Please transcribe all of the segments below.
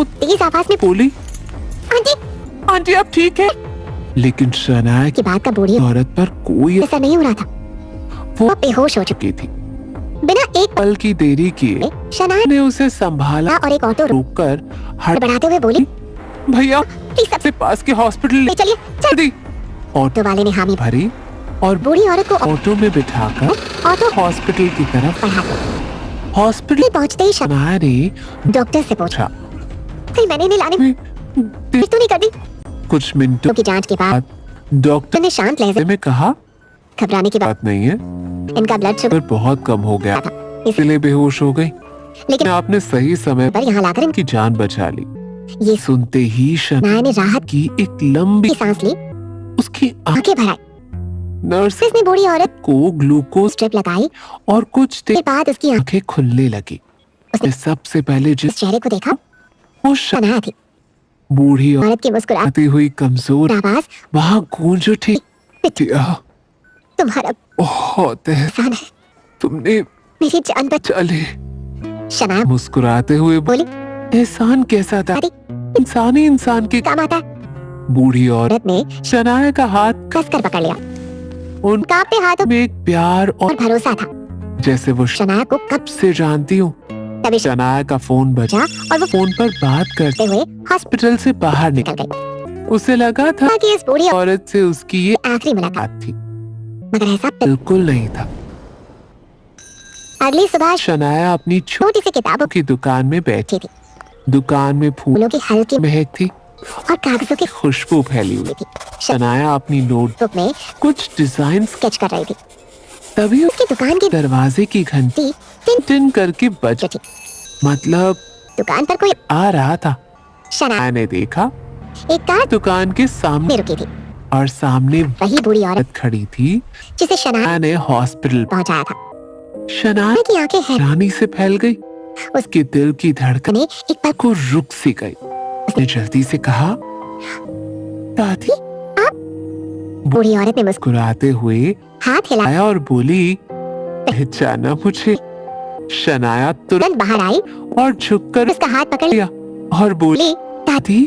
तेज आवाज में बोली, आंटी आंटी आप ठीक है? लेकिन शनाया की बात का बूढ़ी औरत पर कोई ऐसा नहीं हो रहा था। वो बेहोश हो चुकी थी। बिना एक पल की देरी किए शनाया ने उसे संभाला और एक ऑटो रोककर बढ़ाते हुए बोली, भैया प्लीज सबसे पास के हॉस्पिटल ले चलिए। चल दी। ऑटो वाले ने हामी भरी और बूढ़ी औरत को ऑटो में बिठाकर ऑटो हॉस्पिटल की तरफ बढ़ा दिया। हॉस्पिटल पहुंचते ही शनाया ने डॉक्टर से पूछा, पूछा कहीं मैंने नहीं लाने में तो नहीं कर दी? कुछ मिनटों की जांच के बाद डॉक्टर ने शांत लहजे में कहा, घबराने की बात नहीं है, इनका ब्लड शुगर बहुत कम हो गया था, इसलिए बेहोश हो गई, लेकिन आपने सही समय पर यहाँ लाकर की जान बचा ली। ये सुनते ही शनाया ने राहत की एक लंबी की सांस ली, उसकी आंखें भर आई। नर्स ने बूढ़ी औरत को ग्लूकोज स्ट्रिप लगाई और कुछ देर बाद उसकी आंखें खुलने लगी। उसने सबसे पहले जिस चेहरे को देखा वो शनाया थी। बूढ़ी औरत की मुस्कुराती हुई कमजोर आवाज वहाँ गूंज उठी, तुम्हारा बहुत एहसान है, तुमने मेरी जान बचा ली। शनाया मुस्कुराते हुए बोली, एहसान कैसा था? इंसान ही इंसान के काम आता है। बूढ़ी औरत ने शनाया का हाथ कसकर पकड़ लिया। उन कांपते हाथों में एक प्यार और भरोसा था, जैसे वो शनाया को कब से जानती हूँ। तभी शनाया का फोन बजा और वो फोन पर बात करते हुए हॉस्पिटल से बाहर निकल निकल गई। उसे लगा था कि इस बूढ़ी औरत से उसकी ये आखिरी मुलाकात बात थी, मगर ऐसा बिल्कुल नहीं था। अगली सुबह शनाया अपनी छोटी सी किताबों की दुकान में बैठी थी। दुकान में फूलों की हल्की महक थी और कागजों की खुशबू फैली हुई थी। शनाया अपनी नोटबुक में कुछ डिजाइन स्केच कर रही थी। तभी उसकी दुकान की दरवाजे की घंटी टिन करके बज, मतलब दुकान पर कोई आ रहा था। शनाया ने देखा एक कार दुकान के सामने रुकी थी और सामने वही बूढ़ी औरत खड़ी थी जिसे शनाया ने हॉस्पिटल पहुंचाया था। शनाया की आंखें हैरानी से फैल गई, उसके दिल की धड़कन एक पल को रुक सी गई। उसने जल्दी से कहा, दादी आप? बूढ़ी औरत ने मुस्कुराते हुए हाथ हिलाया और बोली, पहचाना मुझे? शनाया तुरंत बाहर आई और झुककर उसका हाथ पकड़ लिया और बोली, दादी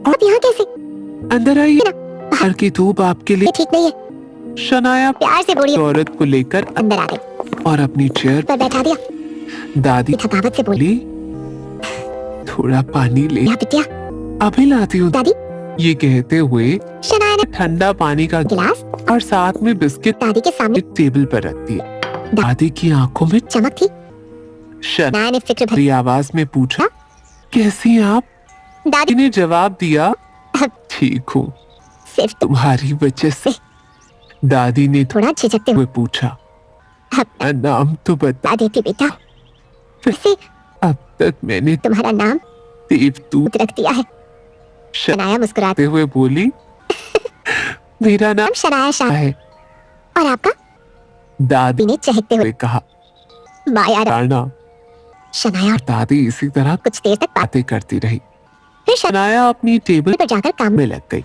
आप यहाँ कैसे? अंदर आइए, बाहर की धूप आपके लिए ठीक नहीं है। शनाया प्यार से बूढ़ी औरत को लेकर अंदर आ गई और अपनी चेयर पर बैठा दिया। दादी थकावट से बोली, थोड़ा पानी ले। बिटिया अभी लाती हूँ दादी। ये कहते हुए शनाया ने ठंडा पानी का गिलास और साथ में बिस्किट दादी के सामने टेबल पर रख दिए। दादी की आंखों में चमक थी। शनाया ने फिक्र भरी आवाज में पूछा, कैसी हैं आप? दादी ने जवाब दिया, ठीक हूँ, सिर्फ तुम्हारी वजह से। दादी ने थोड़ा झिझकते हुए पूछा, नाम तो बता देती बेटा। वैसे अब तक मैंने तुम्हारा नाम देवदूत रख दिया है। शनाया मुस्कुराते हुए बोली, मेरा नाम शनाया शाह है। और आपका? दादी ने चहकते हुए कहा, माया राणा। शनाया और दादी इसी तरह कुछ देर तक बातें करती रही। फिर शनाया अपनी टेबल पर जाकर काम में लग गई।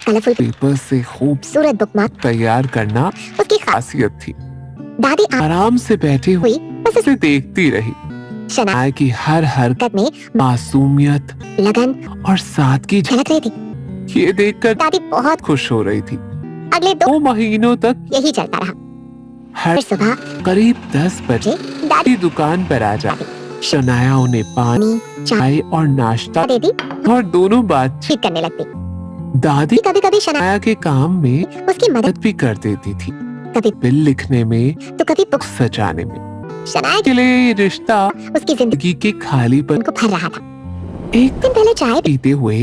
कलरफुल पेपर से खूबसूरत बुकमार्क तैयार करना उसकी खासियत थी। दादी आराम से बैठी हुई बस उसे देखती रही। शनाया की हर हरकत में मासूमियत, लगन और सादगी झलक रही थी। ये देखकर दादी बहुत खुश हो रही थी। अगले 2 महीनों तक यही चलता रहा। हर सुबह करीब 10 बजे दादी दुकान पर आ जाती। शनाया उन्हें पानी, चाय और नाश्ता देती और दोनों बातचीत करने लगती। दादी कभी-कभी शनाया के काम में उसकी मदद भी कर देती थी, कभी बिल लिखने में तो कभी बुक सजाने में। शनाया के लिए ये रिश्ता उसकी जिंदगी के खालीपन को भर रहा था। एक दिन पहले चाय पीते हुए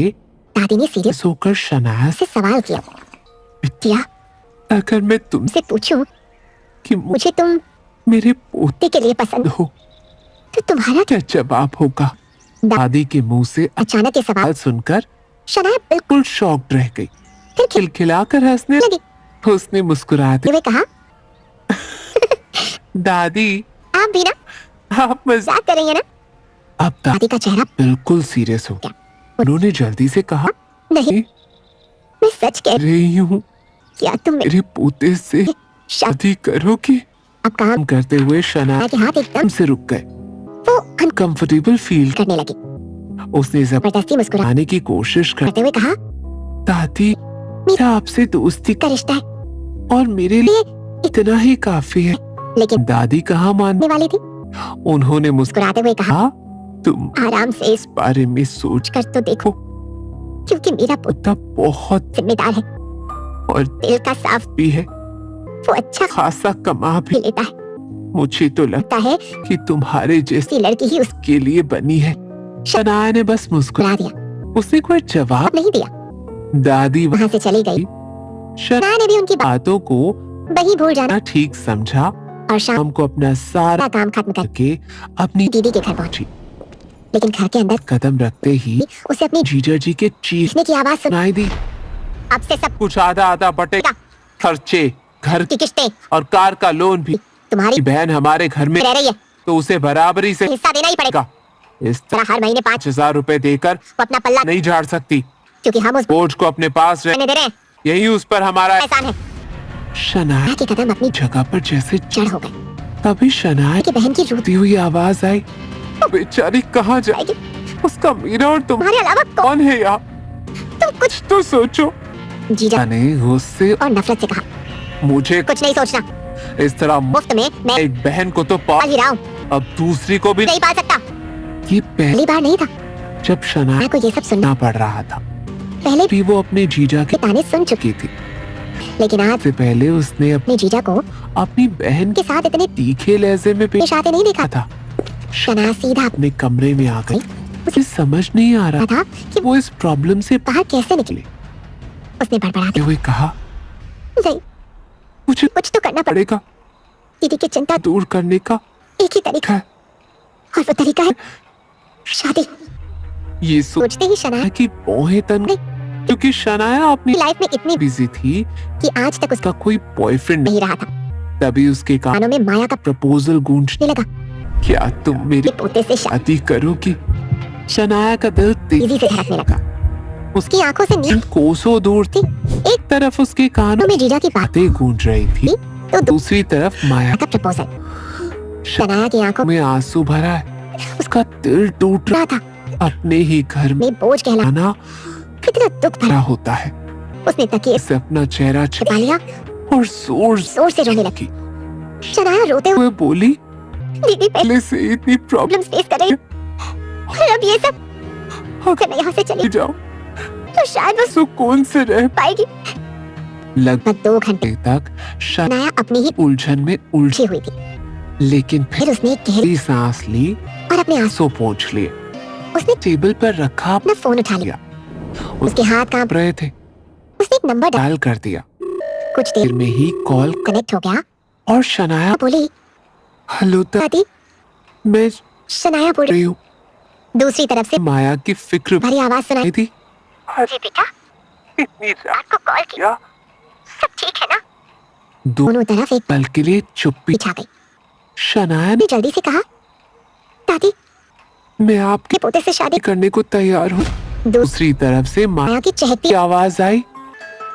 दादी ने सीरियस होकर शनाया से सवाल किया, बिटिया अगर मैं तुमसे पूछूं कि मुझे तुम मेरे पोते के लिए पसंद हो तो तुम्हारा क्या जवाब होगा? दादी के मुंह से अचानक ये सवाल सुनकर शनाया बिल्कुल शॉक्ड रह गई। फिर खिलखिलाकर हंसने लगी। उसने मुस्कुराते हुए कहा, दादी आप भी ना आप मजाक कर रही हैं ना? अब दादी का चेहरा बिल्कुल सीरियस हो गया। उन्होंने जल्दी से कहा, नहीं मैं सच कह रही हूँ, क्या तुम मेरे पोते से शादी करोगी? अब काम करते हुए शनाया के हाथ एकदम से रुक गए। वो अनकंफर्टेबल फील करने लगी। उसने जबरदस्ती मुस्कुराते जबाने की कोशिश कर हुए कहा, दादी मेरा आपसे दोस्ती का रिश्ता है, और मेरे लिए इतना ही काफी है। लेकिन दादी कहाँ मानने वाली थी। उन्होंने मुस्कुराते हुए कहा, तुम आराम से इस बारे में सोच कर तो देखो, क्योंकि मेरा पुत्र तब बहुत जिम्मेदार है और दिल का साफ, भी है, वो अच्छा खासा कमा भी। लेता है। मुझे तो लगता लगता है कि तुम्हारे जैसी ऐसी लड़की ही उसको के लिए बनी है। शनाया ने बस मुस्कुरा बुला दिया, उसने कोई जवाब नहीं दिया, दादी वहाँ से चली गई। शनाया ने भी उनकी बातों को वही भूल जाना ठीक समझा और शाम शाम को अपना सारा काम खत्म कर करके अपनी दीदी के घर पहुंची। लेकिन घर के अंदर कदम रखते ही उसे अपनी जीजा जी के चीखने चीखने की आवाज सुनाई दी। अब से सब कुछ आधा आधा बटेगा, खर्चे, घर की किस्तें और कार का लोन भी। तुम्हारी बहन हमारे घर में रह रही है, तो उसे बराबरी से हिस्सा देना ही पड़ेगा। इस जरा हर महीने 5,000 रुपए देकर वो अपना पल्ला नहीं झाड़ सकती। क्योंकि हम उस बोझ को अपने पास रहने दे रहे हैं, यही उस पर हमारा एहसान है। शनाया के कदम अपनी जगह पर जैसे जड़ हो गए। तभी शनाया की बहन की रूह रोती हुई आवाज आई, बेचारी कहाँ जाए? आएगी, उसका मेरा और तुम्हारे अलावा कौन है यहाँ? तुम कुछ तो सोचो। जीजा ने गुस्से और नफरत से कहा, मुझे कुछ नहीं सोचना, इस तरह मुफ्त में मैं एक बहन को तो पाल ही रहा हूँ, अब दूसरी को भी नहीं पाल सकता। ये पहली बार नहीं था जब शनाया को ये सब सुनना पड़ रहा था। पहले भी वो अपने जीजा के ताने सुन चुकी थी, लेकिन आज से पहले उसने अपने जीजा को अपनी बहन के साथ इतने तीखे लहजे में पेश पेश आते नहीं देखा था। शनाया सीधा अपने कमरे में आ गई। उसे समझ नहीं आ रहा था कि वो इस प्रॉब्लम से बाहर कैसे निकले। उसने बड़बड़ाते हुए कहा, नहीं, कुछ तो करना पड़ेगा, दीदी की चिंता दूर करने का एक ही तरीका है, और वो तरीका है शादी। ये सोचते ही शनाया कि बोहे तन गई, क्योंकि शनाया अपनी लाइफ में इतनी बिजी थी कि आज तक उसका कोई बॉयफ्रेंड नहीं रहा था। तभी उसके कानों में माया का प्रपोजल गूंजने लगा, क्या तुम मेरे पोते से शादी करोगी? शनाया का दिल तेजी से धड़कने लगा, उसकी आंखों से नींद कोसों दूर थी। एक तरफ उसके कानों में जीजा की बातें गूंज रही थी, तो दूसरी तरफ माया का प्रपोजल। शनाया की आंखों में आंसू भरा है, उसका दिल टूट रहा था। अपने ही घर में बोझ कहलाना कितना दुख भरा होता है। उसने तकिए से अपना चेहरा छिपा लिया और जोर से रोने लगी। शनाया रोते हुए बोली, दीदी पहले से इतनी प्रॉब्लम फेस कर रही और अब ये सब, अगर मैं यहाँ से चली जाओ तो शायद वो सुकून से रह पाएगी। लगभग 2 घंटे तक शनाया अपनी ही उलझन में उलझी हुई थी, लेकिन फिर उसने एक गहरी सांस ली और अपने आंसू पोंछ लिए। उसने टेबल पर रखा अपना फोन उठा लिया, उसके हाथ कांप रहे थे। उसने एक नंबर डायल कर दिया, कुछ देर में ही कॉल कनेक्ट हो गया और शनाया बोली, हेलो दादी, मैं शनाया बोल रही हूँ। दूसरी तरफ से माया की फिक्र भरी आवाज सुनाई थी, अरे बेटा, इतनी रात को कॉल किया, सब ठीक है ना? दोनों तरफ एक पल के लिए चुप्पी छा गई। शनाया ने जल्दी से कहा, दादी, मैं आपके पोते से शादी करने को तैयार हूँ। दूसरी तरफ से माया की चहकती आवाज आई,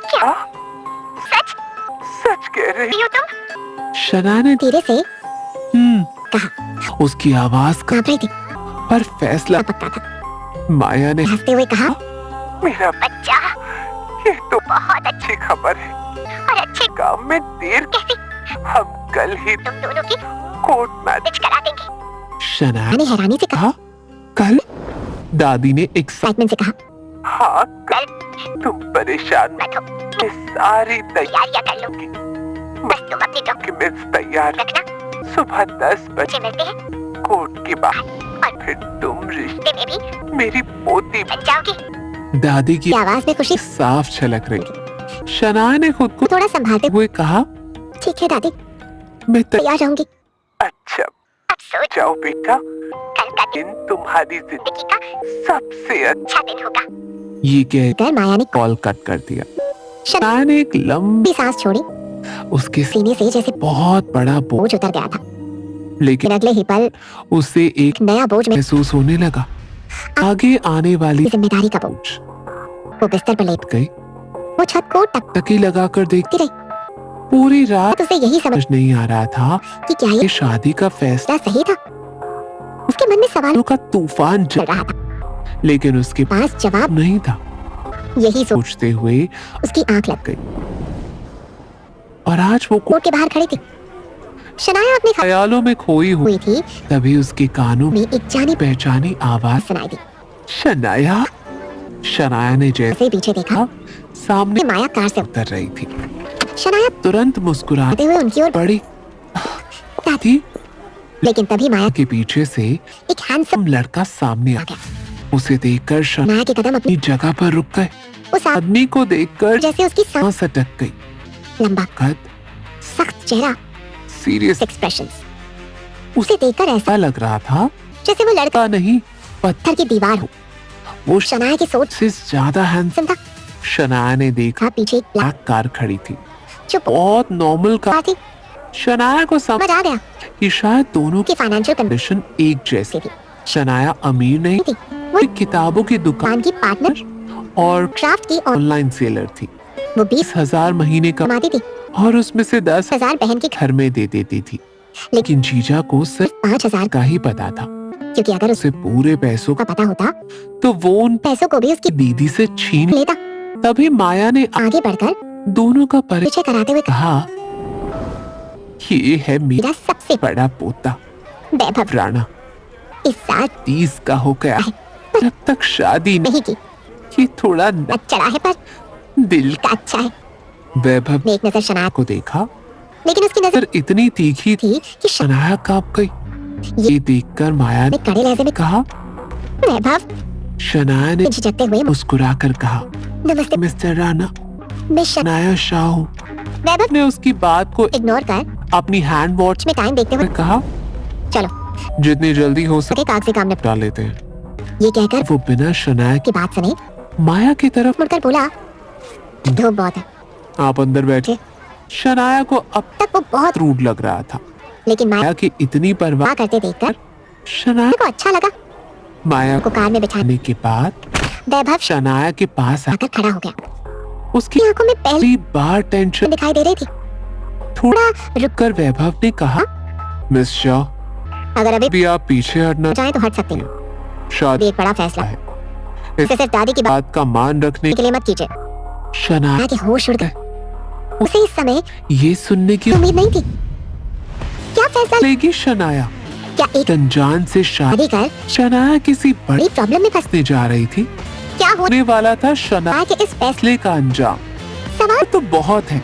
क्या सच कह रही हो तुम? शनाया ने धीरे से कहा, उसकी आवाज कांप रही थी पर फैसला पक्का था। माया ने हंसते हुए कहा, मेरा बच्चा, ये तो बहुत अच्छी खबर है और अच्छे काम में देर कैसी? हम कल ही तुम दोनों की कोर्ट मैरिज करा देंगे। शनाया ने हैरानी से कहा, कल? दादी ने एक्साइटमेंट से कहा, हाँ कल। तुम परेशान मत हो, मैं सारी तैयारियां कर लूंगी, बस तुम अपने डॉक्यूमेंट्स तैयार रखना। सुबह 10 बजे मिलते हैं कोर्ट के बाहर और फिर तुम रिश्ते में भी मेरी पोती बन जाओगी। दादी की आवाज में खुशी साफ झलक रही। शनाया ने खुद को थोड़ा संभालते हुए कहा, ठीक है दादी, मैं तैयार रहूंगी। अच्छा, अब सो जाओ बेटा, कल का दिन तुम्हारी जिंदगी का सबसे अच्छा दिन होगा। ये कहकर माया ने कॉल कट कर दिया। शनाया ने एक लंबी सांस छोड़ी, उसके सीने से जैसे बहुत बड़ा बोझ उतर गया था, लेकिन अगले ही पल उसे एक नया बोझ महसूस होने लगा, आगे आने वाली जिम्मेदारी का बोझ। वो बिस्तर पर लेट गई, वो छत को टकटकी लगाकर देखती रही। पूरी रात उसे यही समझ नहीं आ रहा था कि क्या ये शादी का फैसला सही था। उसके मन में सवालों का तूफान चल रहा था। लेकिन उसके पास जवाब नहीं था। यही सोचते हुए उसकी आंख लग गई और आज वो कोर्ट के बाहर खड़ी थी। शनाया अपने ख्यालों में खोई हुई थी। तभी उसके कानों में एक जानी पहचानी आवाज सुनाई दी। शनाया। शनाया ने जैसे पीछे देखा, सामने माया कार से उतर रही थी। शनाया तुरंत मुस्कुराते हुए उनकी ओर बढ़ी थी, लेकिन तभी माया के पीछे से एक हैंडसम लड़का सामने आ गया। उसे देखकर शनाया के कदम अपनी जगह पर रुक गए। उस आदमी को देखकर जैसे उसकी सांस अटक गई। लंबा कद, सख्त चेहरा, सीरियस एक्सप्रेशंस। उसे देखकर ऐसा लग रहा था जैसे वो लड़का नहीं पत्थर की दीवार हो। वो शनाया की सोच से ज्यादा हैंडसम था। शनाया ने देखा पीछे एक ब्लैक कार खड़ी थी, जो बहुत नॉर्मल कार थी। शनाया को समझ आ गया कि शायद दोनों की फाइनेंशियल कंडीशन एक जैसी थी। शनाया अमीर नहीं थी, वो किताबों की दुकान की पार्टनर और क्राफ्ट की ऑनलाइन सेलर थी। वो 20,000 महीने कमाती थी और उसमें से 10,000 बहन के घर में दे देती थी। लेकिन जीजा को सिर्फ 5,000 का ही पता था, क्योंकि अगर उसे पूरे पैसों का पता होता तो वो उन पैसों को भी उसकी दीदी से छीन लेता। तभी माया ने आगे बढ़कर दोनों का परिचय कराते हुए कहा, ये है मेरा सबसे बड़ा पोता वैभव। राणा। इस साल 30 का हो गया, पर अब तक शादी नहीं की। ये थोड़ा चढ़ा है पर दिल का अच्छा है। वैभव ने एक नजर शनाया को देखा, लेकिन उसकी नजर इतनी तीखी थी कि शनाया कांप गई। ये देखकर माया ने कड़े लहजे में कहा, वैभव। शनाया ने झिझकते हुए मुस्कुराकर कहा, नमस्ते मिस्टर राणा, मैं शनाया शाह हूँ। वैभव ने उसकी बात को इग्नोर कर अपनी हैंड वॉच में टाइम देखते हुए कहा, चलो जितनी जल्दी हो सके कागजी काम निपटा लेते हैं। ये कहकर वो बिना शनाया की बात सुने माया की तरफ मुड़कर बोला, धूप बहुत है, आप अंदर बैठे। शनाया को अब तक वो बहुत रूड लग रहा था, लेकिन माया की इतनी परवाह करते देखकर शनाया को अच्छा लगा। माया को कार में बिठाने के बाद वैभव शनाया के पास आकर खड़ा हो गया। उसकी आंखों में पहली बार टेंशन दिखाई दे रही थी। थोड़ा रुककर वैभव ने कहा, मिस शाह, अगर अभी भी आप पीछे हटना जाए तो हट सकते हैं। शायद एक बड़ा फैसला है, इसे सिर्फ दादी की बात का मान रखने के लिए मत कीजिए। शनाया के होश उड़ गए। उसे इस समय ये सुनने की उम्मीद नहीं थी। क्या फैसला लेगी शनाया? क्या एक अनजान से शादी कर शनाया किसी बड़ी प्रॉब्लम में फंसने जा रही थी? क्या होने वाला था शनाया के इस फैसले का अंजाम? सवाल तो बहुत है,